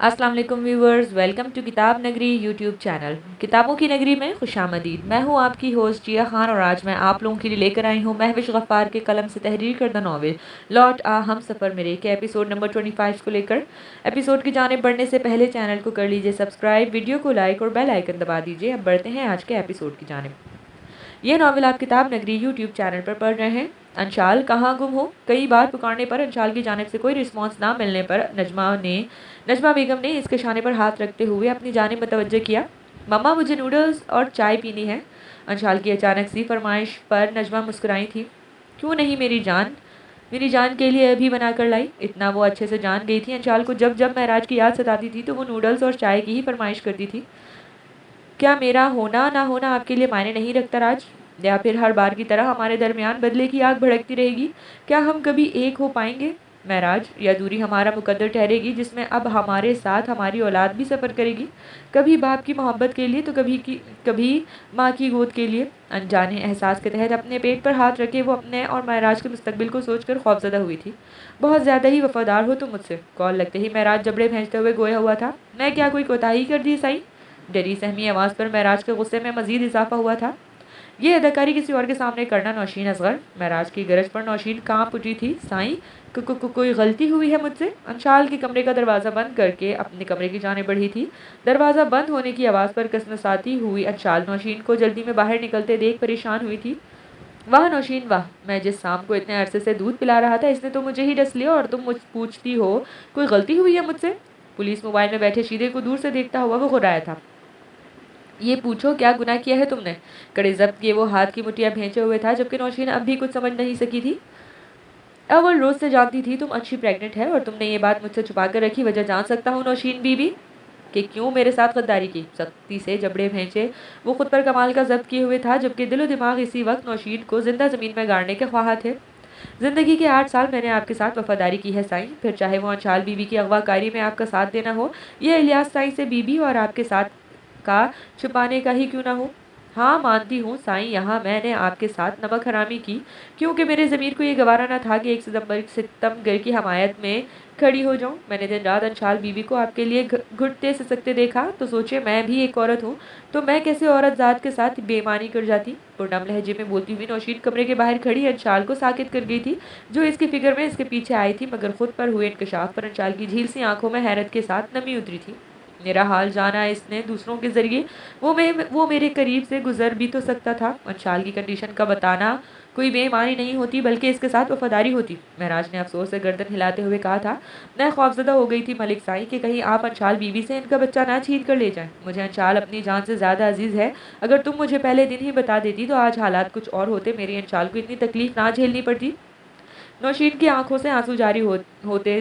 अस्सलाम वालेकुम viewers, welcome to किताब नगरी यूट्यूब चैनल। किताबों की नगरी में खुशामदीद। मैं हूं आपकी होस्ट जिया खान और आज मैं आप लोगों के लिए लेकर आई हूं महविश गफ्फार के कलम से तहरीर करदा नावल लौट आ हम सफ़र मेरे के एपिसोड नंबर 25 को लेकर। एपिसोड की जानिब बढ़ने से पहले चैनल को कर लीजिए सब्सक्राइब, वीडियो को लाइक और बेल आइकन दबा दीजिए। अब बढ़ते हैं आज के एपिसोड की जानिब। ये नावल आप किताब नगरी यूट्यूब चैनल पर पढ़ रहे हैं। अंशाल कहाँ गुम हो। कई बार पुकारने पर अंशाल की जानिब से कोई रिस्पॉन्स ना मिलने पर नजमा बेगम ने इसके शाने पर हाथ रखते हुए अपनी जानिब मुतवज्जो किया। मम्मा मुझे नूडल्स और चाय पीनी है। अंशाल की अचानक सी फरमाइश पर नजमा मुस्कुराई थी। क्यों नहीं मेरी जान के लिए अभी बना कर लाई। इतना वो अच्छे से जान गई थी अंशाल को, जब जब महराज की याद सताती थी तो वो नूडल्स और चाय की ही फरमाइश करती थी। क्या मेरा होना ना होना आपके लिए मायने नहीं रखता राज? या फिर हर बार की तरह हमारे दरमियान बदले की आग भड़कती रहेगी? क्या हम कभी एक हो पाएंगे महराज? या दूरी हमारा मुकद्दर ठहरेगी जिसमें अब हमारे साथ हमारी औलाद भी सफ़र करेगी, कभी बाप की मोहब्बत के लिए तो कभी माँ की गोद के लिए। अनजाने एहसास के तहत अपने पेट पर हाथ रखे वो अपने और महराज के मुस्तकबिल को सोचकर खौफजदा हुई थी। बहुत ज़्यादा ही वफादार हो तुम मुझसे। कॉल लगते ही महराज जबड़े भेजते हुए गोया हुआ था। मैं क्या कोई कोताही कर दी साईं? डरी सहमी आवाज़ पर महराज के गुस्से में मजीद इजाफा हुआ था। ये अदाकारी किसी और के सामने करना नौशीन असगर। महराज की गरज पर नौशीन कांप उठी थी। साईं कोई गलती हुई है मुझसे? अंशाल के कमरे का दरवाज़ा बंद करके अपने कमरे की जाने बढ़ी थी। दरवाज़ा बंद होने की आवाज़ पर कसमसाती हुई अंशाल नौशीन को जल्दी में बाहर निकलते देख परेशान हुई थी। वाह नौशीन वाह, मैं जिस शाम को इतने अरसे से दूध पिला रहा था इसने तो मुझे ही डस लिया और तुम मुझ पूछती हो कोई गलती हुई है मुझसे? पुलिस मोबाइल में बैठे शीदे को दूर से देखता हुआ वो घुराया था। ये पूछो क्या गुनाह किया है तुमने? कड़े जब्त किए वो हाथ की मुठ्ठियां भींचे हुए था, जबकि नौशीन अब भी कुछ समझ नहीं सकी थी। अव्वल रोज से जानती थी तुम अच्छी प्रेग्नेंट है और तुमने ये बात मुझसे छुपा कर रखी। वजह जान सकता हूँ नौशीन बीबी कि क्यों मेरे साथ गद्दारी की? सख्ती से जबड़े भींचे वो खुद पर कमाल का जब्त किए हुए था, जबकि दिलो दिमाग इसी वक्त नौशीन को जिंदा जमीन में गाड़ने के ख्वाह थे। जिंदगी के 8 साल मैंने आपके साथ वफादारी की है साईं, फिर चाहे वो अंशाल बीबी की अगवाकारी में आपका साथ देना हो या इलियास साईं से बीबी और आपके साथ का छुपाने का ही क्यों ना हो। हाँ मानती हूँ साईं, यहाँ मैंने आपके साथ नमक हरामी की, क्योंकि मेरे ज़मीर को ये गवारा न था कि एक सितमगर की हमायत में खड़ी हो जाऊँ। मैंने दिन रात अंशाल बीबी को आपके लिए घुटते सिसकते देखा तो सोचे मैं भी एक औरत हूँ तो मैं कैसे औरत जात के साथ बेईमानी कर जाती। पुरनम लहजे में बोलती हुई नौशीन कमरे के बाहर खड़ी अंशाल को साकित कर गई थी, जो इसकी फिक्र में इसके पीछे आई थी, मगर खुद पर हुए इंकशाफ पर अंशाल की झील सी आंखों में हैरत के साथ नमी उतरी थी। मेरा हाल जाना इसने दूसरों के जरिए, वो मेरे करीब से गुजर भी तो सकता था। अंशाल की कंडीशन का बताना कोई बेईमानी नहीं होती बल्कि इसके साथ वफादारी होती। महराज ने अफसोस से गर्दन हिलाते हुए कहा था। मैं खौफजदा हो गई थी मलिक साईं कि कहीं आप अंशाल बीवी से इनका बच्चा ना छीन कर ले जाएं। मुझे अंशाल अपनी जान से ज़्यादा अजीज़ है। अगर तुम मुझे पहले दिन ही बता देती तो आज हालात कुछ और होते, मेरी अंशाल को इतनी तकलीफ ना झेलनी पड़ती। नौशीन की आंखों से आंसू जारी होते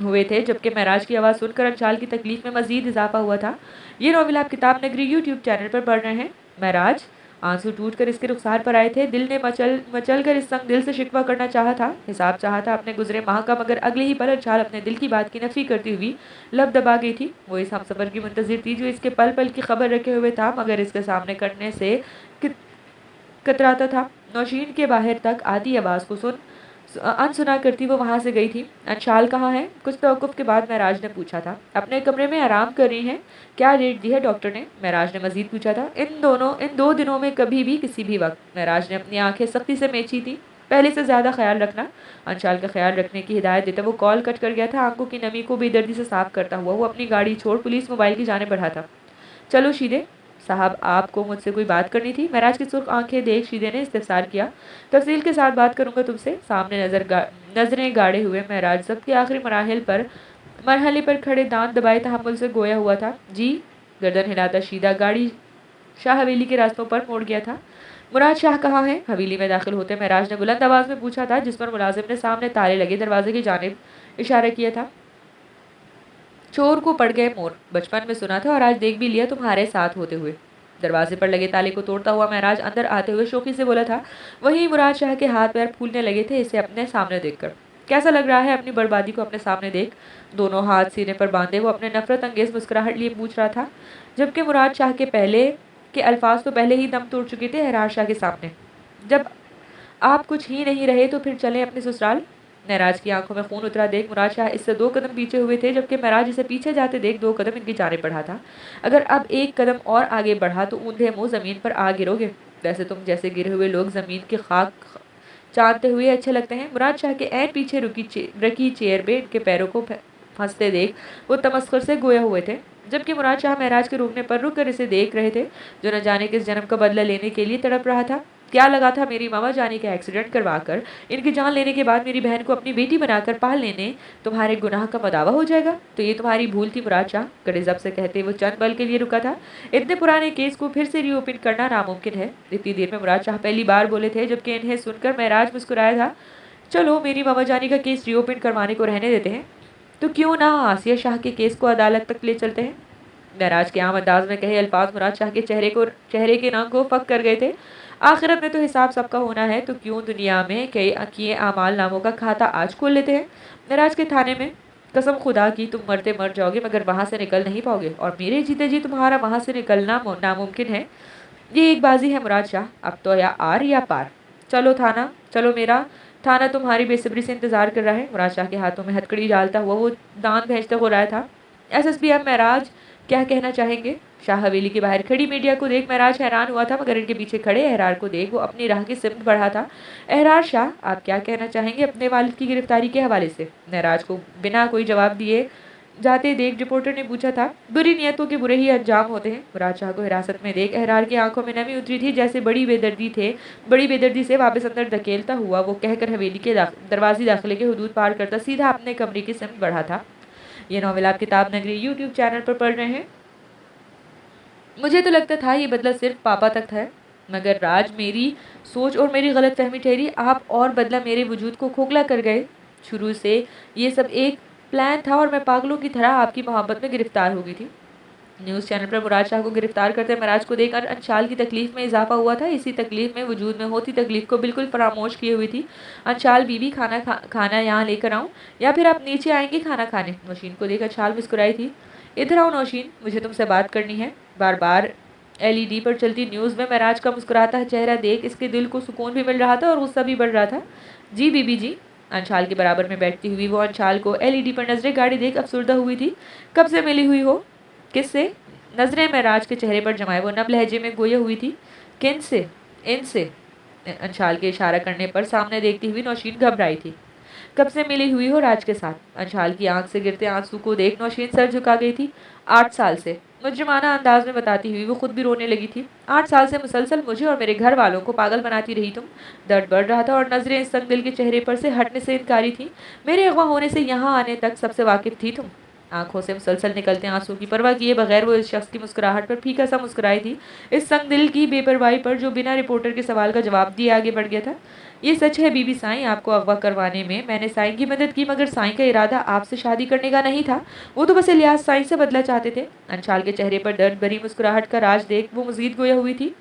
हुए थे, जबकि महराज की आवाज़ सुनकर अंशाल की तकलीफ में मजीद इजाफा हुआ था। ये नॉवल आप किताब नगरी यूट्यूब चैनल पर पढ़ रहे हैं। महराज आंसू टूटकर इसके रुखसार पर आए थे। दिल ने मचल कर इस संग दिल से शिकवा करना चाहा था, हिसाब चाहा था अपने गुजरे माह का, मगर अगले ही पल अंशाल अपने दिल की बात की नफी करती हुई लब दबा गई थी। वो इस हमसफर की मुंतजिर थी जो इसके पल पल की खबर रखे हुए था, मगर इसके सामने करने से कतराता था। नौशीन के बाहर तक आती आवाज़ को अनसुना करती वो वहाँ से गई थी। अंशाल कहाँ है? कुछ तवक्कुफ के बाद महराज ने पूछा था। अपने कमरे में आराम कर रही हैं। क्या रेट दी है डॉक्टर ने? महराज ने मजीद पूछा था। इन 2 दिनों में कभी भी किसी भी वक्त। महराज ने अपनी आंखें सख्ती से मेची थी। पहले से ज़्यादा ख्याल रखना। अंशाल का ख्याल रखने की हिदायत देता वो कॉल कट कर गया था। आंखों की नमी को बेदर्दी से साफ करता हुआ वो अपनी गाड़ी छोड़ पुलिस मोबाइल की जाने बढ़ा था। चलो शीदे साहब, आपको मुझसे कोई बात करनी थी? महराज की सुर्ख आंखें देख शीदे ने इस्तिफसार किया। तफसील के साथ बात करूंगा तुमसे। सामने नजरें गाड़े हुए महराज जब्त के आखिरी मरहले पर खड़े दांत दबाए तहम्मुल से गोया हुआ था। जी। गर्दन हिलाता शीदा गाड़ी शाह हवेली के रास्तों पर मोड़ गया था। मुराद शाह कहाँ है? हवेली में दाखिल होते महराज ने बुलंद आवाज में पूछा था, जिस पर मुलाजिम ने सामने ताले लगे दरवाजे की जानिब इशारा किया था। चोर को पड़ गए मोर, बचपन में सुना था और आज देख भी लिया तुम्हारे साथ होते हुए। दरवाजे पर लगे ताले को तोड़ता हुआ महराज अंदर आते हुए शोखी से बोला था। वहीं मुराद शाह के हाथ पैर फूलने लगे थे इसे अपने सामने देखकर। कैसा लग रहा है अपनी बर्बादी को अपने सामने देख? दोनों हाथ सीने पर बांधे वो अपने नफरत अंगेज मुस्कुराहट लिए पूछ रहा था, जबकि मुराद शाह के अल्फाज तो पहले ही दम तोड़ चुके थे हैरार शाह के सामने। जब आप कुछ ही नहीं रहे तो फिर चलें अपने ससुराल। महराज की आंखों में खून उतरा देख मुराद शाह इससे 2 कदम पीछे हुए थे, जबकि महराज इसे पीछे जाते देख 2 कदम इनकी जानिब बढ़ा था। अगर अब 1 कदम और आगे बढ़ा तो ऊंधे मुंह जमीन पर आ गिरोगे। वैसे तुम जैसे गिरे हुए लोग जमीन की खाक चाटते हुए अच्छे लगते हैं। मुराद शाह के ऐन पीछे रखी चेयर पे इनके पैरों को फंसते देख वो तमस्खुर से गोए हुए थे, जबकि मुराद शाह महराज के रुकने पर रुक कर इसे देख रहे थे, जो न जाने किस जन्म का बदला लेने के लिए तड़प रहा था। क्या लगा था मेरी मामा जानी का एक्सीडेंट करवाकर इनकी जान लेने के बाद मेरी बहन को अपनी बेटी बनाकर पाल लेने तुम्हारे गुनाह का मदावा हो जाएगा? तो ये तुम्हारी भूल थी मुराद शाह, कड़े जब से कहते वो चंद पल के लिए रुका था। इतने पुराने केस को फिर से रीओपन करना नामुमकिन है। इतनी देर में मुराद शाह पहली बार बोले थे, जबकि इन्हें सुनकर महराज मुस्कुराया था। चलो मेरी मामा जानी का केस रीओपन करवाने को रहने देते हैं, तो क्यों ना आसिया शाह के केस को अदालत तक ले चलते हैं। महराज के आम अंदाज में कहे अल्फाज मुराद शाह के चेहरे के नाम को फक कर गए थे। आखिरत में तो हिसाब सबका होना है, तो क्यों दुनिया में कई किए आमाल नामों का खाता आज खोल लेते हैं। महराज के थाने में कसम खुदा की तुम मरते मर जाओगे, मगर वहां से निकल नहीं पाओगे, और मेरे जीते जी तुम्हारा वहां से निकलना नामुमकिन है। ये एक बाजी है मुराद शाह, अब तो या आर या पार। चलो थाना, चलो मेरा थाना तुम्हारी बेसब्री से इंतजार कर रहा है। मुराद शाह के हाथों में हथकड़ी डालता हुआ वो दांत भेजते हो रहा था। एसएसपी अब महराज क्या कहना चाहेंगे? शाह हवेली के बाहर खड़ी मीडिया को देख महराज हैरान हुआ था, मगर इनके पीछे खड़े एहरार को देख वो अपनी राह की सिमत बढ़ा था। एहरार शाह, आप क्या कहना चाहेंगे अपने वालिद की गिरफ्तारी के हवाले से? महराज को बिना कोई जवाब दिए जाते देख रिपोर्टर ने पूछा था। बुरी नियतों के बुरे ही अंजाम होते हैं। मुराद शाह को हिरासत में देख एहरार की आंखों में नमी उतरी थी, जैसे बड़ी बेदर्दी से वापस अंदर धकेलता हुआ वो कहकर हवेली के दरवाजे दाखिले के हदूद पार करता सीधा अपने कमरे की सिमत बढ़ा था। ये नॉवेल आप किताब नगरी यूट्यूब चैनल पर पढ़ रहे हैं। मुझे तो लगता था ये बदला सिर्फ पापा तक है, मगर राज मेरी सोच और मेरी गलत फहमी ठहरी। आप और बदला मेरे वजूद को खोखला कर गए। शुरू से ये सब एक प्लान था और मैं पागलों की तरह आपकी मोहब्बत में गिरफ्तार हो गई थी। न्यूज़ चैनल पर मुराद शाह को गिरफ्तार करते महराज को देखकर अंशाल की तकलीफ में इजाफा हुआ था। इसी तकलीफ में वजूद में होती तकलीफ को बिल्कुल फरामोश किए हुई थी। अंशाल बीबी खाना यहाँ लेकर आऊँ या फिर आप नीचे आएंगे खाना खाने? नौशीन को देख अंशाल मुस्कुराई थी। इधर आओ नौशीन, मुझे तुमसे बात करनी है। बार बार एलईडी पर चलती न्यूज़ में महराज का मुस्कुराता चेहरा देख इसके दिल को सुकून भी मिल रहा था और गुस्सा भी बढ़ रहा था। जी बीबी जी। अंशाल के बराबर में बैठती हुई वो अंशाल को एलईडी पर नजरें गाड़ी देख अफसुर्दा हुई थी। कब से मिली हुई हो? किससे? नजरें महराज के चेहरे पर जमाए वो नम लहजे में गोये हुई थी। किन से? इनसे। अंशाल के इशारा करने पर सामने देखती हुई नौशीन घबराई थी। कब से मिली हुई हो राज के साथ? अंशाल की आंख से गिरते आंसू को देख नौशीन सर झुका गई थी। 8 साल से, मुजरिमाना अंदाज में बताती हुई वो खुद भी रोने लगी थी। 8 साल से मुसलसल मुझे और मेरे घर वालों को पागल बनाती रही तुम। दर्द बढ़ रहा था और नजरें इस संग दिल के चेहरे पर से हटने से इनकारी थी। मेरे अगवा होने से यहाँ आने तक सबसे वाकिफ थी तुम। आंखों से मुसलसल निकलते आंसू की परवाह किए बगैर वो इस शख्स की मुस्कुराहट पर फीका सा मुस्कुराई थी, इस संग दिल की बेपरवाही पर जो बिना रिपोर्टर के सवाल का जवाब दिए आगे बढ़ गया था। ये सच है बीबी साईं, आपको अगवा करवाने में मैंने साईं की मदद की, मगर साईं का इरादा आपसे शादी करने का नहीं था। वो तो बस इलियास साईं से बदला चाहते थे। अंशाल के चेहरे पर दर्द भरी मुस्कुराहट का राज देख वो मजीद गोया हुई थी।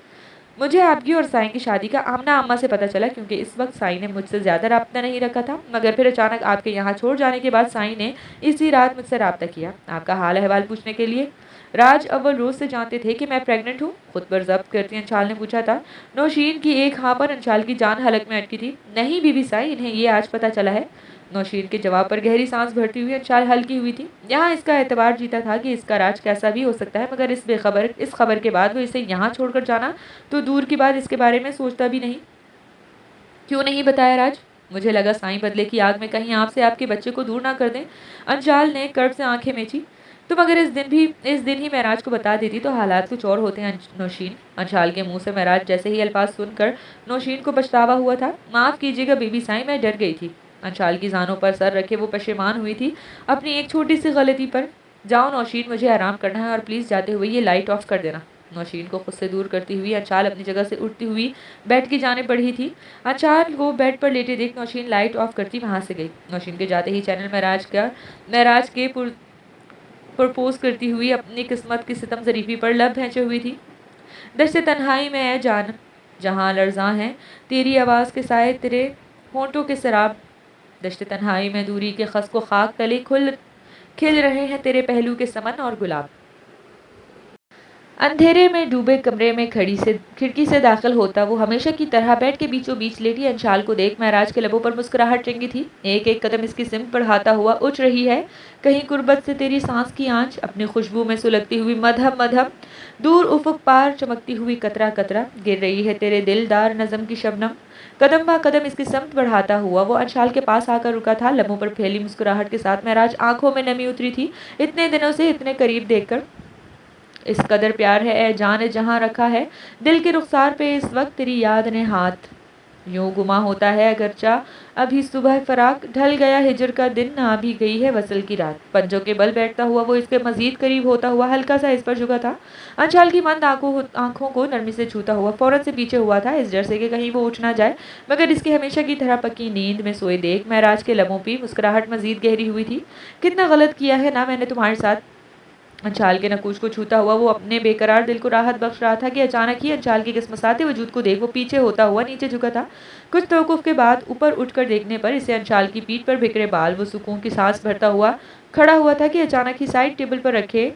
मुझे आपकी और साईं की शादी का आमना अम्मा से पता चला, क्योंकि इस वक्त साईं ने मुझसे ज़्यादा राब्ता नहीं रखा था, मगर फिर अचानक आपके यहाँ छोड़ जाने के बाद साईं ने इसी रात मुझसे राब्ता किया आपका हाल अहवाल पूछने के लिए। राज अव्वल रोज से जानते थे कि मैं प्रेग्नेंट हूँ? खुद पर जब्त करती अंशाल ने पूछा था। नौशीन की एक हाँ पर अंशाल की जान हलक में अटकी थी। नहीं बीबी साईं, इन्हें ये आज पता चला है। नौशीन के जवाब पर गहरी सांस भरती हुई अंशाल हल्की हुई थी। यहाँ इसका एतबार जीता था कि इसका राज कैसा भी हो सकता है, मगर इस खबर के बाद वो इसे यहाँ छोड़कर जाना तो दूर की बात इसके बारे में सोचता भी नहीं। क्यों नहीं बताया राज? मुझे लगा साईं बदले की आग में कहीं आपसे आपके बच्चे को दूर ना कर दें। अंशाल ने कर्ब से आंखें मेची। तुम अगर इस दिन ही महराज को बता देती तो हालात कुछ और होते हैं नौशीन। अंशाल के मुंह से महराज जैसे ही अल्फाज सुनकर नौशीन को पछतावा हुआ था। माफ़ कीजिएगा बीबी साईं, मैं डर गई थी। अंशाल की जानों पर सर रखे वो पशेमान हुई थी अपनी एक छोटी सी गलती पर। जाओ नौशीन, मुझे आराम करना है, और प्लीज़ जाते हुए ये लाइट ऑफ कर देना। नौशीन को खुद से दूर करती हुई अंशाल अपनी जगह से उठती हुई बेड की जाने बढ़ी थी। अंशाल को बेड पर लेटे देख नौशीन लाइट ऑफ करती वहां से गई। नौशीन के जाते ही चैनल महराज के प्रपोज करती हुई अपनी किस्मत की सितम जरीफी पर लब भैंचे हुई थी। दश्त तन्हाई में है जान जहाँ लर्जा है तेरी आवाज़ के साए तेरे होंठों के शराब। दश्त तन्हाई में दूरी के खस को खाक तले खिल रहे हैं तेरे पहलू के समन और गुलाब। अंधेरे में डूबे कमरे में खिड़की से दाखिल होता वो हमेशा की तरह बेड के बीचों बीच लेटी अंशाल को देख महराज के लबों पर मुस्कुराहट टिंगी थी। एक एक कदम इसकी सिमत बढ़ाता हुआ उठ रही है। कहीं कुर्बत से तेरी सांस की आंच अपनी खुशबू में सुलगती हुई मधम मधम, दूर उफक पार चमकती हुई कतरा कतरा गिर रही है तेरे दिलदार नज़म की शबनम। कदम बा कदम इसकी समत बढ़ाता हुआ वो अंशाल के पास आकर रुका था। लबों पर फैली मुस्कुराहट के साथ महराज आंखों में नमी उतरी थी। इतने दिनों से इतने करीब देखकर इस कदर प्यार है ए जान जहाँ रखा है दिल के रुखसार पे इस वक्त तेरी याद ने हाथ यूं गुमा होता है अगरचा अभी सुबह फराक ढल गया हिजर का दिन ना भी गई है वसल की रात। पंजों के बल बैठता हुआ वो इसके मजीद करीब होता हुआ हल्का सा इस पर झुका था। अंशाल की मंद आंखों को नरमी से छूता हुआ फौरन से पीछे हुआ था इस डर से कि कहीं वो उठ ना जाए। मगर इसकी हमेशा की तरह पक्की नींद में सोए देख महराज के लबों की मुस्कुराहट मजीद गहरी हुई थी। कितना गलत किया है ना मैंने तुम्हारे साथ। अंशाल के नकूश को छूता हुआ वो अपने बेकरार दिल को राहत बख्श रहा था कि अचानक ही अंशाल के किस्मसाते वजूद को देख वो पीछे होता हुआ नीचे झुका था। कुछ तवकुफ के बाद ऊपर उठकर देखने पर इसे अंशाल की पीठ पर बिखरे बाल वो सुकून की सांस भरता हुआ खड़ा हुआ था कि अचानक ही साइड टेबल पर रखे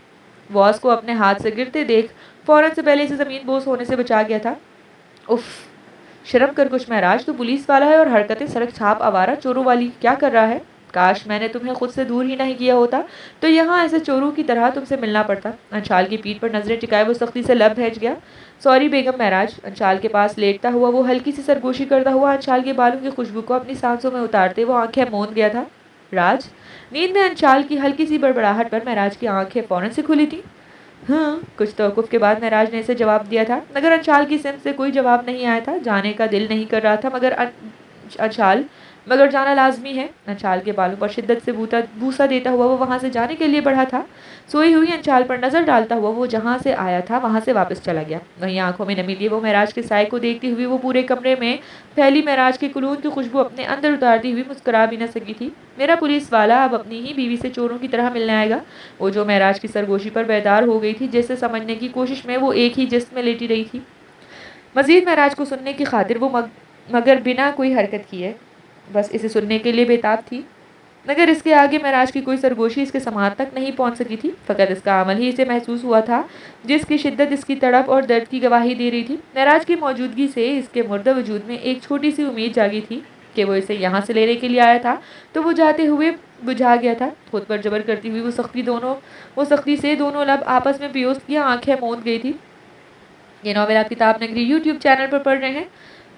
वॉस को अपने हाथ से गिरते देख फौरन से पहले इसे जमीन बोस होने से बचा गया था। उफ, शर्म कर कुछ महराज, तू पुलिस वाला है और हरकतें सड़क छाप आवारा चोरों वाली क्या कर रहा है। काश मैंने तुम्हें खुद से दूर ही नहीं किया होता तो यहाँ ऐसे चोरों की तरह तुमसे मिलना पड़ता। अंशाल की पीठ पर नजरें टिकाए वो सख्ती से लब भेज गया। सॉरी बेगम महराज। अंशाल के पास लेटता हुआ वो हल्की सी सरगोशी करता हुआ अंशाल के बालों की खुशबू को अपनी सांसों में उतारते वो आंखें मूंद गया था। राज। नींद में अंशाल की हल्की सी बड़बड़ाहट पर महराज की आंखें फौरन से खुली थी। हाँ, कुछ तवकुफ के बाद महराज ने इसे जवाब दिया था मगर अंशाल की सिमत से कोई जवाब नहीं आया था। जाने का दिल नहीं कर रहा था अंशाल मगर जाना लाजमी है। अंशाल के बालों पर शिद्दत से बूसा देता हुआ वो वहां से जाने के लिए बढ़ा था। सोई हुई अंशाल पर नजर डालता हुआ वो जहां से आया था वहां से वापस चला गया। वहीं आंखों में नमी लिए वो महराज के साय को देखती हुई वो पूरे कमरे में फैली महराज के कुलून की खुशबू अपने अंदर उतारती हुई मुस्कुरा भी न सकी थी। मेरा पुलिस वाला अब अपनी ही बीवी से चोरों की तरह मिलने आएगा। वो जो महराज की सरगोशी पर बेदार हो गई थी जैसे समझने की कोशिश में वो एक ही जिस्म में लेटी रही थी। मजीद महराज को सुनने की खातिर वो मगर बिना कोई हरकत किए बस इसे सुनने के लिए बेताब थी। मगर इसके आगे महराज की कोई सरगोशी इसके समाज तक नहीं पहुंच सकी थी। फ़कत इसका अमल ही इसे महसूस हुआ था जिसकी शिद्दत इसकी तड़प और दर्द की गवाही दे रही थी। महराज की मौजूदगी से इसके मुर्दा वजूद में एक छोटी सी उम्मीद जागी थी कि वो इसे यहाँ से लेने के लिए आया था तो वो जाते हुए बुझा गया था। खुद पर जबर करती हुई वो सख्ती से दोनों लब आपस में पियोस किया आंखें मूंद गई थी। ये नॉवेल आप किताब नगरी यूट्यूब चैनल पर पढ़ रहे हैं।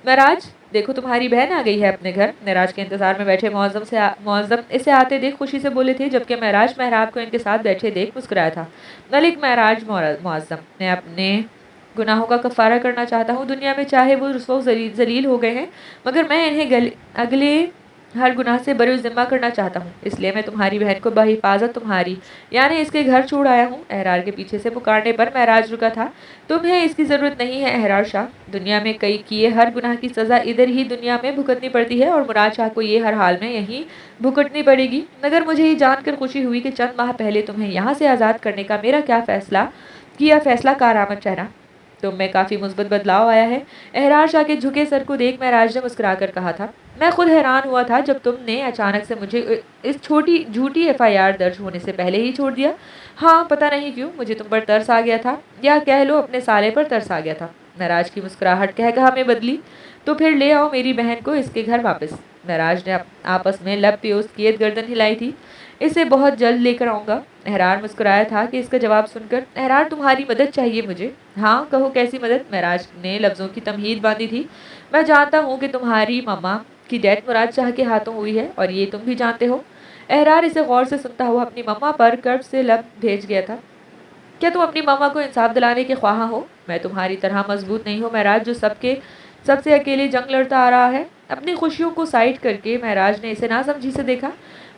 महराज देखो तुम्हारी बहन आ गई है अपने घर। महराज के इंतजार में बैठे मुअज्जम इसे आते देख खुशी से बोले थे जबकि महराज महराब को इनके साथ बैठे देख मुस्कुराया था। मलिक महराज मुअज्जम ने अपने गुनाहों का कफ़ारा करना चाहता हूँ। दुनिया में चाहे वो रुसवा जलील हो गए हैं मगर मैं इन्हें अगले हर गुनाह से बरी ज़िम्मा करना चाहता हूँ। इसलिए मैं तुम्हारी बहन को बहिफाजत तुम्हारी यानी इसके घर छोड़ आया हूँ। अहरार के पीछे से पुकारने पर महराज रुका था। तुम्हें इसकी ज़रूरत नहीं है अहरार शाह। दुनिया में कई किए हर गुनाह की सज़ा इधर ही दुनिया में भुगतनी पड़ती है और मुराद शाह को ये हर हाल में यहीं भुगतनी पड़ेगी। मगर मुझे ये जानकर खुशी हुई कि चंद माह पहले तुम्हें यहाँ से आज़ाद करने का मेरा फैसला कारआमद ठहरा। तुम में काफ़ी मुस्बत बदलाव आया है। अहरार शाह के झुके सर को देख महराज ने मुस्कुरा कर कहा था मैं खुद हैरान हुआ था जब तुमने अचानक से मुझे इस छोटी झूठी FIR दर्ज होने से पहले ही छोड़ दिया। हाँ, पता नहीं क्यों मुझे तुम पर तरस आ गया था या कह लो अपने साले पर तरस आ गया था। महराज की मुस्कुराहट कहकहा में बदली। तो फिर ले आओ मेरी बहन को इसके घर वापस। महराज ने आपस में लब पेश किए गर्दन हिलाई थी। इसे बहुत जल्द लेकर आऊँगा। अहरार मुस्कुराया था कि इसका जवाब सुनकर। अहरार तुम्हारी मदद चाहिए मुझे। हाँ कहो कैसी मदद। महराज ने लफ्ज़ों की तमहीद बांधी थी। मैं जानता हूँ कि तुम्हारी मम्मा की डेथ मुराद शाह के हाथों हुई है और ये तुम भी जानते हो। अहरार इसे गौर से सुनता हुआ अपनी मम्मा पर कर्ब से लब भेज गया था। क्या तुम अपनी मम्मा को इंसाफ दिलाने के ख्वाहा हो। मैं तुम्हारी तरह मजबूत नहीं हूँ महराज जो सबसे अकेले जंग लड़ता आ रहा है। अपनी खुशियों को साइड करके महराज ने इसे नासमझी से देखा।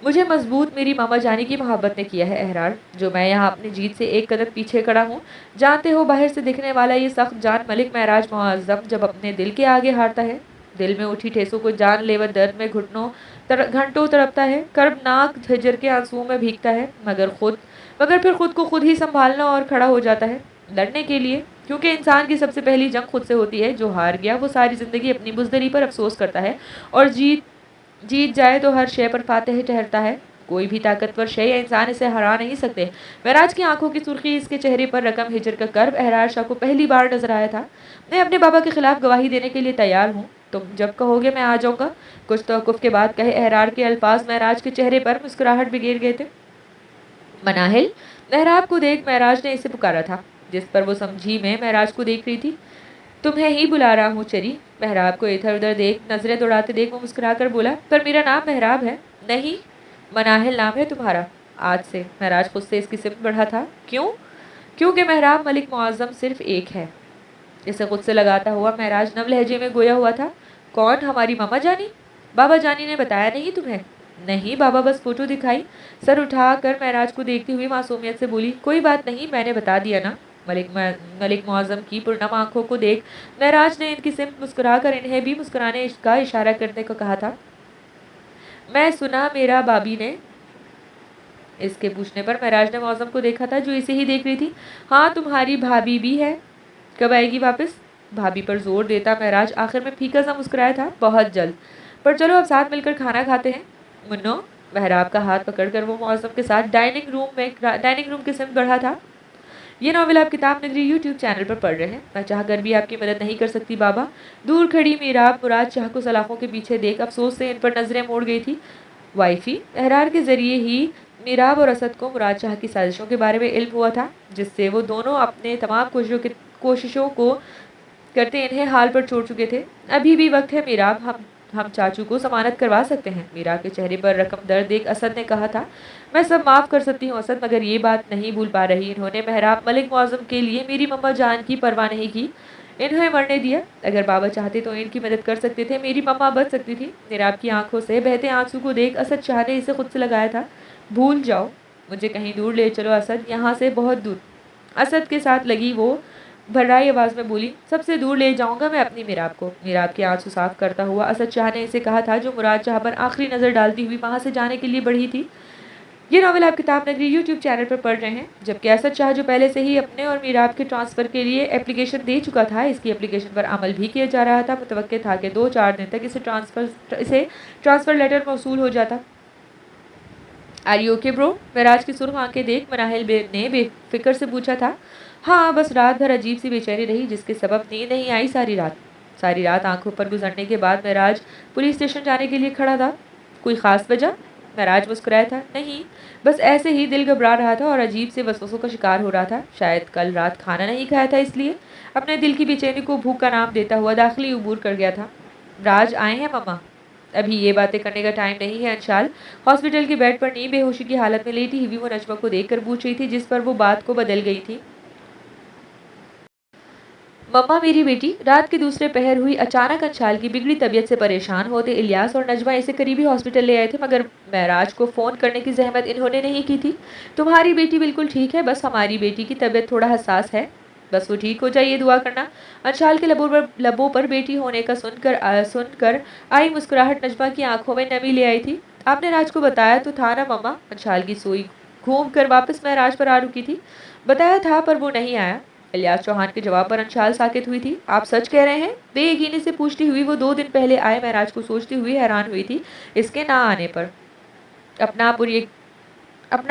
मुझे मजबूत मेरी मामा जानी की मोहब्बत ने किया है अहरार जो मैं यहाँ अपनी जीत से एक कदम पीछे खड़ा हूँ। जानते हो बाहर से दिखने वाला ये सख्त जान मलिक महराज मुअज्जम जब अपने दिल के आगे हारता है दिल में उठी ठेसों को जानलेवा दर्द में घंटों तड़पता है। कर्बनाक झज्जर के आंसुओं में भीगता है मगर फिर खुद को खुद ही संभालना और खड़ा हो जाता है लड़ने के लिए। क्योंकि इंसान की सबसे पहली जंग खुद से होती है। जो हार गया वो सारी ज़िंदगी अपनी बुज़दिली पर अफसोस करता है और जीत जाए तो हर शय पर फातेह ठहरता है। कोई भी ताकतवर शय या इंसान इसे हरा नहीं सकते। महराज की आंखों की सुर्खी, इसके चेहरे पर रकम हिजर का कर्ब अहरार शाह को पहली बार नजर आया था। मैं अपने बाबा के खिलाफ गवाही देने के लिए तैयार हूँ, तुम जब कहोगे मैं आ जाऊंगा। कुछ तवक्कुफ के बाद कहे अहरार के अल्फाज महराज के चेहरे पर मुस्कुराहट बिखेर गए थे। मनाहिल, महराब को देख महराज ने इसे पुकारा था, जिस पर वो समझी मैं महराज को देख रही थी। तुम्हें ही बुला रहा हूँ चरी। महराब को इधर उधर देख, नजरें दौड़ाते देख वो मुस्कुरा कर बोला, पर मेरा नाम महराब है। नहीं, मनाहिल नाम है तुम्हारा आज से। महराज खुद से इसकी सिमत बढ़ा था। क्यों? क्योंकि महराब मलिक मुआज्जम सिर्फ एक है। इसे खुद से लगाता हुआ महराज नव लहजे में गोया हुआ था। कौन? हमारी मामा जानी? बाबा जानी ने बताया नहीं तुम्हें? नहीं, बाबा बस फोटो दिखाई। सर उठा कर महराज को देखती हुई मासूमियत से बोली, कोई बात नहीं, मैंने बता दिया ना। मलिक मुआज्जम की पुरनमा आंखों को देख महराज ने इनकी सिमत मुस्कुरा कर इन्हें भी मुस्कुराने का इशारा करने को कहा था। मैं सुना मेरा बाबी ने। इसके पूछने पर महराज ने मुआज्जम को देखा था, जो इसे ही देख रही थी। हाँ, तुम्हारी भाभी भी है। कब आएगी वापस? भाभी पर जोर देता महराज आखिर में फीका सा मुस्कुराया था, बहुत जल्द। पर चलो अब साथ मिलकर खाना खाते हैं। मुन्नो, महराब का हाथ पकड़कर वो मुआज्जम के साथ डाइनिंग रूम की सिमत बढ़ा था। ये नॉवेल आप किताब नगरी यूट्यूब चैनल पर पढ़ रहे हैं। मैं चाहकर भी आपकी मदद नहीं कर सकती बाबा। दूर खड़ी मीराब मुराद शाह को सलाखों के पीछे देख अफसोस से इन पर नजरें मोड़ गई थी। वाइफी, अहरार के जरिए ही मीराब और असद को मुराद शाह की साजिशों के बारे में इल्म हुआ था, जिससे वो दोनों अपने तमाम कोशिशों को करते इन्हें हाल पर छोड़ चुके थे। अभी भी वक्त है मीराब, हम चाचू को जमानत करवा सकते हैं। मीरा के चेहरे पर रकम दर्द देख असद ने कहा था, मैं सब माफ़ कर सकती हूँ असद, मगर ये बात नहीं भूल पा रही। इन्होंने महराब मलिक मुआज़्ज़म के लिए मेरी मम्मा जान की परवाह नहीं की, इन्हें मरने दिया। अगर बाबा चाहते तो इनकी मदद कर सकते थे, मेरी मम्मा बच सकती थी। मीराब की आंखों से बहते आंसू को देख असद शाह ने इसे खुद से लगाया था। भूल जाओ, मुझे कहीं दूर ले चलो असद, यहाँ से बहुत दूर। असद के साथ लगी वो भर्राई आवाज़ में बोली, सबसे दूर ले जाऊंगा मैं अपनी मीराब को। मीराब के आंसू साफ करता हुआ असद शाह ने इसे कहा था, जो मुराद शाह पर आखिरी नज़र डालती हुई वहाँ से जाने के लिए बढ़ी थी। ये नॉवेल आप किताब नगरी यूट्यूब चैनल पर पढ़ रहे हैं। जबकि असद शाह, जो पहले से ही अपने और मीराब के ट्रांसफ़र के लिए एप्लीकेशन दे चुका था, इसकी एप्लीकेशन पर अमल भी किया जा रहा था। मुतवक्किल था कि 2-4 दिन तक इसे ट्रांसफ़र लेटर मौसूल हो जाता। Are you okay bro? महराज की सुर्ख आंखें देख मनाहिल ने बेफिक्र से पूछा था। हाँ, बस रात भर अजीब सी बेचैनी रही, जिसके सबब नींद नहीं आई सारी रात आंखों पर गुजरने के बाद महराज पुलिस स्टेशन जाने के लिए खड़ा था। कोई ख़ास वजह? महराज मुस्कुराया था। नहीं, बस ऐसे ही दिल घबरा रहा था और अजीब से वसवसों का शिकार हो रहा था। शायद कल रात खाना नहीं खाया था, इसलिए अपने दिल की बेचैनी को भूख का नाम देता हुआ दाखिली उबूर कर गया था। राज आए हैं मम्मा? अभी ये बातें करने का टाइम नहीं है अंशाल। हॉस्पिटल के बेड पर नींद बेहोशी की हालत में लेटी हुई वो नजमा को देखकर पूछ रही थी, जिस पर वो बात को बदल गई थी। मम्मा मेरी बेटी, रात के दूसरे पहर हुई अचानक अंशाल की बिगड़ी तबीयत से परेशान होते इलियास और नजमा इसे करीबी हॉस्पिटल ले आए थे, मगर महराज को फ़ोन करने की जहमत इन्होंने नहीं की थी। तुम्हारी बेटी बिल्कुल ठीक है, बस हमारी बेटी की तबीयत थोड़ा हसास है, बस वो ठीक हो जाए, ये दुआ करना। अंशाल के लबों पर बेटी होने का सुनकर आई मुस्कुराहट नजमा की आंखों में नमी ले आई थी। आपने राज को बताया तो था ना मम्मा? अंशाल की सोई घूम कर वापस महराज पर आ रुकी थी। बताया था, पर वो नहीं आया। इलियास चौहान के जवाब पर अंशाल साकित हुई थी। आप सच कह रहे हैं? बेयकीनी से पूछती हुई वो 2 दिन पहले आए महराज को सोचती हुई हैरान हुई थी इसके ना आने पर। अपना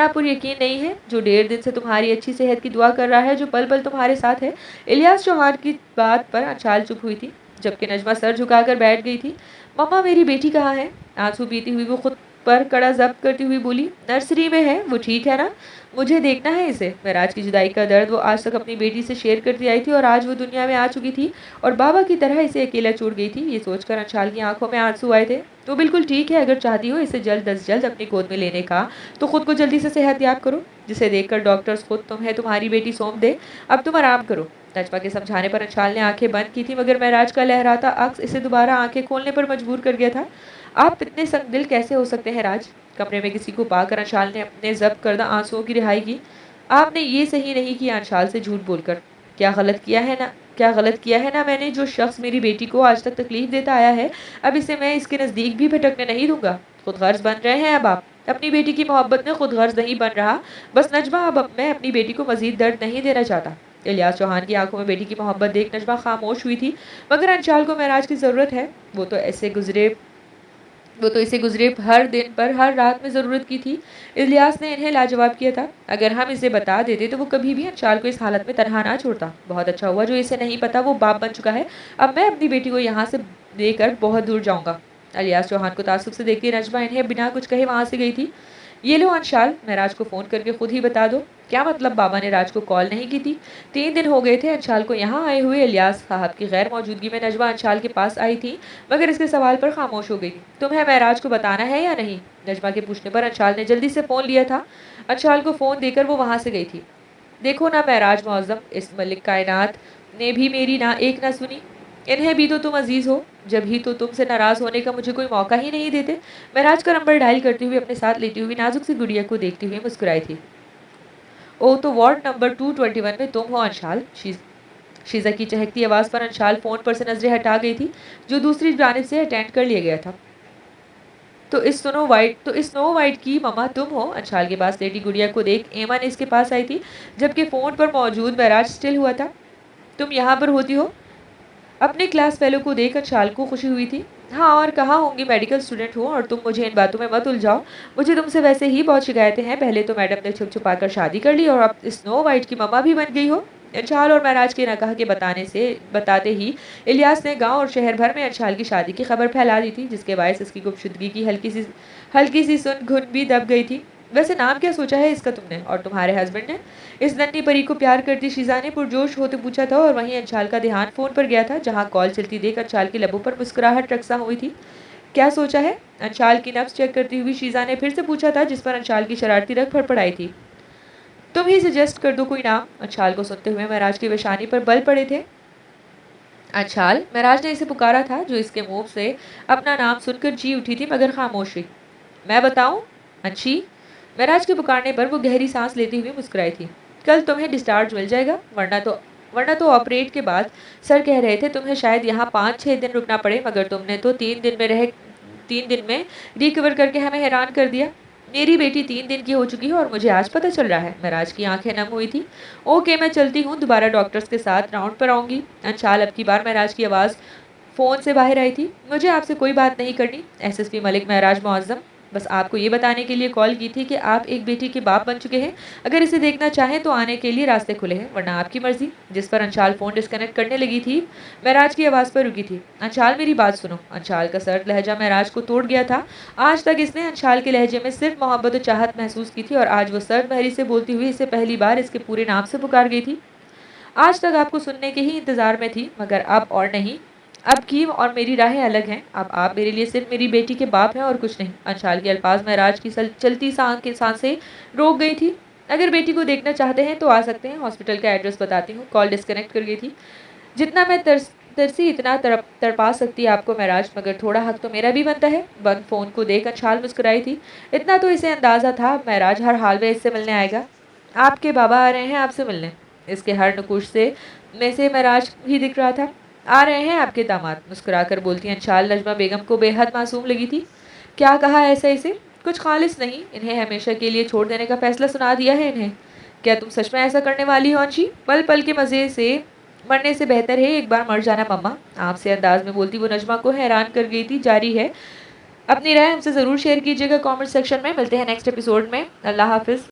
पुर यकीन नहीं है, जो 1.5 दिन से तुम्हारी अच्छी सेहत की दुआ कर रहा है, जो पल पल तुम्हारे साथ है। इलियास चौहान की बात पर अंशाल चुप हुई थी, जबकि नजमा सर झुकाकर बैठ गई थी। मम्मा मेरी बेटी कहाँ है? आंसू पीती हुई वो खुद पर कड़ा जब्त करती हुई बोली, नर्सरी में है, वो ठीक है ना? मुझे देखना है इसे। महराज की जुदाई का दर्द वो आज तक अपनी बेटी से शेयर करती आई थी, और आज वो दुनिया में आ चुकी थी और बाबा की तरह इसे अकेला छोड़ गई थी। ये सोचकर अंशाल की आंखों में आंसू आए थे। वो बिल्कुल ठीक है, अगर चाहती हो इसे जल्द अज जल्द अपनी गोद में लेने का, तो खुद को जल्दी से सेहतयाब करो, जिसे देखकर डॉक्टर्स खुद तुम्हें तुम्हारी बेटी सौंप दे। अब तुम आराम करो। नजमा के समझाने पर अंशाल ने आंखें बंद की थी, मगर महराज का लहराता अक्स इसे दोबारा आंखें खोलने पर मजबूर कर गया था। आप इतने संगदिल कैसे हो सकते हैं राज? कमरे में किसी को पाकर अंशाल ने अपने जब्त करदा आंसुओं की रिहाई की। आपने ये सही नहीं किया अंशाल से झूठ बोलकर। क्या गलत किया है ना मैंने? जो शख्स मेरी बेटी को आज तक तकलीफ देता आया है, अब इसे मैं इसके नज़दीक भी भटकने नहीं दूंगा। खुद गर्ज बन रहे हैं अब आप। अपनी बेटी की मोहब्बत में खुद गर्ज नहीं बन रहा। बस नजमा, अब मैं अपनी बेटी को मजीद दर्द नहीं देना चाहता। इलियास चौहान की आंखों में बेटी की मोहब्बत देख नजमा खामोश हुई थी, मगर अंशाल को महराज की ज़रूरत है। वो तो ऐसे गुजरे वो तो इसे गुजरे हर दिन पर हर रात में ज़रूरत की थी। इलियास ने इन्हें लाजवाब किया था। अगर हम इसे बता देते तो वो कभी भी अंशाल को इस हालत में तनहा ना छोड़ता। बहुत अच्छा हुआ जो इसे नहीं पता वो बाप बन चुका है। अब मैं अपनी बेटी को यहाँ से लेकर बहुत दूर जाऊँगा। इलियास चौहान को तासुब से देखती नजमा इन्हें बिना कुछ कहे वहाँ से गई थी। ये लो अंशाल, मैं राज को फ़ोन करके खुद ही बता दो। क्या मतलब बाबा ने राज को कॉल नहीं की थी? 3 दिन हो गए थे अंशाल को यहाँ आए हुए। इलियास साहब की गैर मौजूदगी में नजमा अंशाल के पास आई थी, मगर इसके सवाल पर खामोश हो गई। तुम्हें महराज को बताना है या नहीं? नजमा के पूछने पर अंशाल ने जल्दी से फ़ोन लिया था। अंशाल को फ़ोन देकर वो वहाँ से गई थी। देखो ना महराज मौज़म, इस मलिक कायनात ने भी मेरी ना एक ना सुनी। इन्हें भी तो तुम अजीज़ हो, जब ही तो तुमसे नाराज़ होने का मुझे कोई मौका ही नहीं देते। महराज का नंबर डायल करती हुई अपने साथ लेटी हुई नाजुक सी गुड़िया को देखती हुई मुस्कुराई थी। ओ तो वार्ड नंबर 221 में तुम हो अंशाल? शीज़ा की चहकती आवाज़ पर अंशाल फ़ोन पर से नजरें हटा गई थी, जो दूसरी जानिब से अटेंड कर लिया गया था। तो इस स्नो वाइट की मम्मा तुम हो? अंशाल के पास लेटी गुड़िया को देख एमा ने इसके पास आई थी, जबकि फ़ोन पर मौजूद महराज स्टिल हुआ था। तुम यहाँ पर होती हो? अपने क्लास फेलो को देख अंशाल को खुशी हुई थी। हाँ, और कहाँ होंगी, मेडिकल स्टूडेंट हूँ, और तुम मुझे इन बातों में मत उलझाओ। मुझे तुमसे वैसे ही बहुत शिकायतें हैं। पहले तो मैडम ने छुप छुपा कर शादी कर ली और अब स्नो वाइट की मम्मा भी बन गई हो। अंशाल और महराज के नकाह के बताते ही इलियास ने गांव और शहर भर में अंशाल की शादी की खबर फैला दी थी, जिसके बायस इसकी गुपशुदगी की हल्की सी सुन घुन भी दब गई थी। वैसे नाम क्या सोचा है इसका तुमने और तुम्हारे हस्बैंड ने? इस नन्ही परी को प्यार करती शीजा ने पुरजोश होते पूछा था, और वहीं अंशाल का ध्यान फोन पर गया था, जहां कॉल चलती देख अंशाल के लबों पर मुस्कुराहट रक्सा हुई थी। क्या सोचा है? अंशाल की नब्ज चेक करती हुई शीजा ने फिर से पूछा था, जिस पर अंशाल की शरारती रग फड़फड़ाई थी। तुम ही सजेस्ट कर दो कोई नाम। अंशाल को सुनते हुए महराज की पेशानी पर बल पड़े थे। अंशाल, महराज ने इसे पुकारा था, जो इसके मुंह से अपना नाम सुनकर जी उठी थी, मगर खामोश रही। मैं बताऊं? अच्छी। महराज के पुकारने पर वो गहरी सांस लेती हुई मुस्कुराई थी। कल तुम्हें डिस्चार्ज मिल जाएगा, वरना तो ऑपरेट के बाद सर कह रहे थे तुम्हें शायद यहाँ 5-6 दिन रुकना पड़े, मगर तुमने तो 3 दिन में रिकवर करके हमें हैरान कर दिया। मेरी बेटी 3 दिन की हो चुकी है और मुझे आज पता चल रहा है। महराज की आंखें नम हुई थी। ओके, मैं चलती हूँ, दोबारा डॉक्टर्स के साथ राउंड पर आऊँगी। अंशाल, अब की बार महराज की आवाज़ फ़ोन से बाहर आई थी। मुझे आपसे कोई बात नहीं करनी। एसएसपी मलिक महराज मुअज्जम, बस आपको ये बताने के लिए कॉल की थी कि आप एक बेटी के बाप बन चुके हैं। अगर इसे देखना चाहें तो आने के लिए रास्ते खुले हैं, वरना आपकी मर्जी। जिस पर अंशाल फ़ोन डिस्कनेक्ट करने लगी थी, महराज की आवाज़ पर रुकी थी। अंशाल, मेरी बात सुनो। अंशाल का सर्द लहजा महराज को तोड़ गया था। आज तक इसने अंशाल के लहजे में सिर्फ मोहब्बत और चाहत महसूस की थी, और आज वो सर्द महरी से बोलती हुई इसे पहली बार इसके पूरे नाम से पुकार गई थी। आज तक आपको सुनने के ही इंतज़ार में थी, मगर अब और नहीं। अब की और मेरी राहें अलग हैं। अब आप मेरे लिए सिर्फ मेरी बेटी के बाप हैं और कुछ नहीं। अंशाल के अल्फाज में राज की चलती सांसें रोक गई थी। अगर बेटी को देखना चाहते हैं तो आ सकते हैं। हॉस्पिटल का एड्रेस बताती हूँ। कॉल डिस्कनेक्ट कर गई थी। जितना मैं तरसी इतना तड़पा सकती आपको महराज, मगर थोड़ा हक तो मेरा भी बनता है। बंद फ़ोन को देख अंशाल मुस्कुराई थी। इतना तो इसे अंदाज़ा था महराज हर हाल में इससे मिलने आएगा। आपके बाबा आ रहे हैं आपसे मिलने। इसके हर नकुश से महराज ही दिख रहा था। आ रहे हैं आपके दामाद, मुस्कुराकर बोलती अंशाल नजमा बेगम को बेहद मासूम लगी थी। क्या कहा ऐसा इसे? कुछ खालिस नहीं, इन्हें हमेशा के लिए छोड़ देने का फैसला सुना दिया है इन्हें। क्या तुम सच में ऐसा करने वाली हो अंशी? पल पल के मज़े से मरने से बेहतर है एक बार मर जाना मम्मा। आपसे अंदाज में बोलती वो नजमा को हैरान कर गई थी। जारी है। अपनी राय हमसे ज़रूर शेयर कीजिएगा कमेंट सेक्शन में। मिलते हैं नेक्स्ट एपिसोड में। अल्लाह हाफिज़।